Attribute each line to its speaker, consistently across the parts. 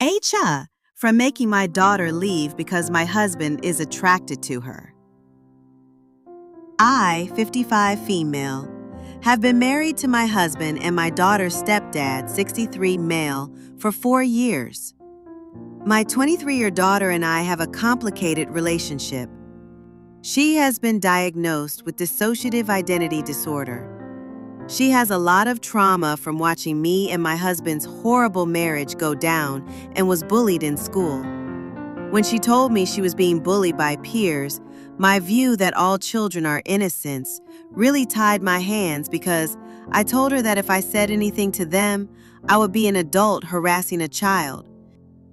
Speaker 1: AITA from making my daughter leave because my husband is attracted to her. I, 55 female, have been married to my husband and my daughter's stepdad, 63 male, for 4 years. My 23-year daughter and I have a complicated relationship. She has been diagnosed with dissociative identity disorder. She has a lot of trauma from watching me and my husband's horrible marriage go down and was bullied in school. When she told me she was being bullied by peers, my view that all children are innocents really tied my hands because I told her that if I said anything to them, I would be an adult harassing a child.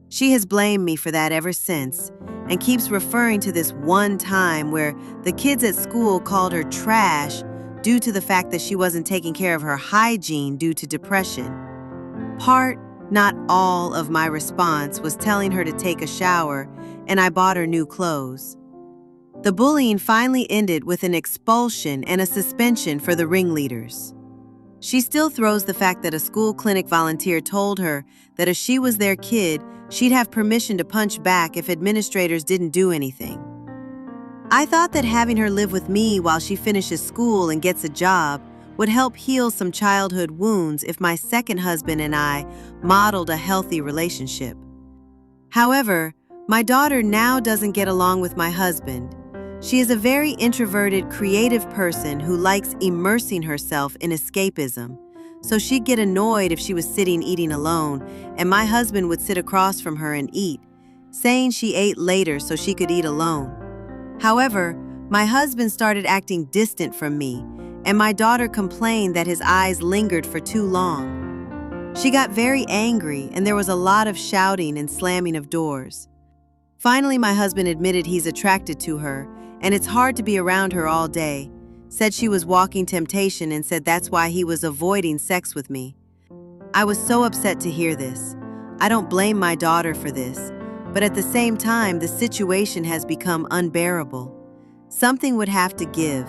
Speaker 1: She has blamed me for that ever since and keeps referring to this one time where the kids at school called her trash due to the fact that she wasn't taking care of her hygiene due to depression. Part, not all, of my response was telling her to take a shower, and I bought her new clothes. The bullying finally ended with an expulsion and a suspension for the ringleaders. She still throws the fact that a school clinic volunteer told her that if she was their kid, she'd have permission to punch back if administrators didn't do anything. I thought that having her live with me while she finishes school and gets a job would help heal some childhood wounds if my second husband and I modeled a healthy relationship. However, my daughter now doesn't get along with my husband. She is a very introverted, creative person who likes immersing herself in escapism. So she'd get annoyed if she was sitting eating alone, and my husband would sit across from her and eat, saying she ate later so she could eat alone. However, my husband started acting distant from me, and my daughter complained that his eyes lingered for too long. She got very angry, and there was a lot of shouting and slamming of doors. Finally, my husband admitted he's attracted to her, and it's hard to be around her all day, said she was walking temptation, and said that's why he was avoiding sex with me. I was so upset to hear this. I don't blame my daughter for this, but at the same time, the situation has become unbearable. Something would have to give,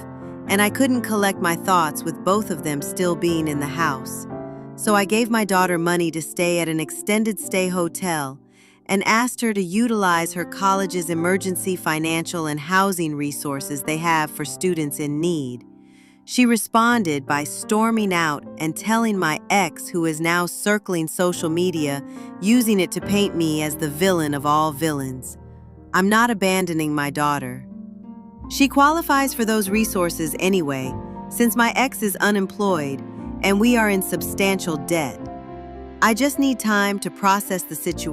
Speaker 1: and I couldn't collect my thoughts with both of them still being in the house. So I gave my daughter money to stay at an extended stay hotel and asked her to utilize her college's emergency financial and housing resources they have for students in need. She responded by storming out and telling my ex, who is now circling social media, using it to paint me as the villain of all villains. I'm not abandoning my daughter. She qualifies for those resources anyway, since my ex is unemployed and we are in substantial debt. I just need time to process the situation.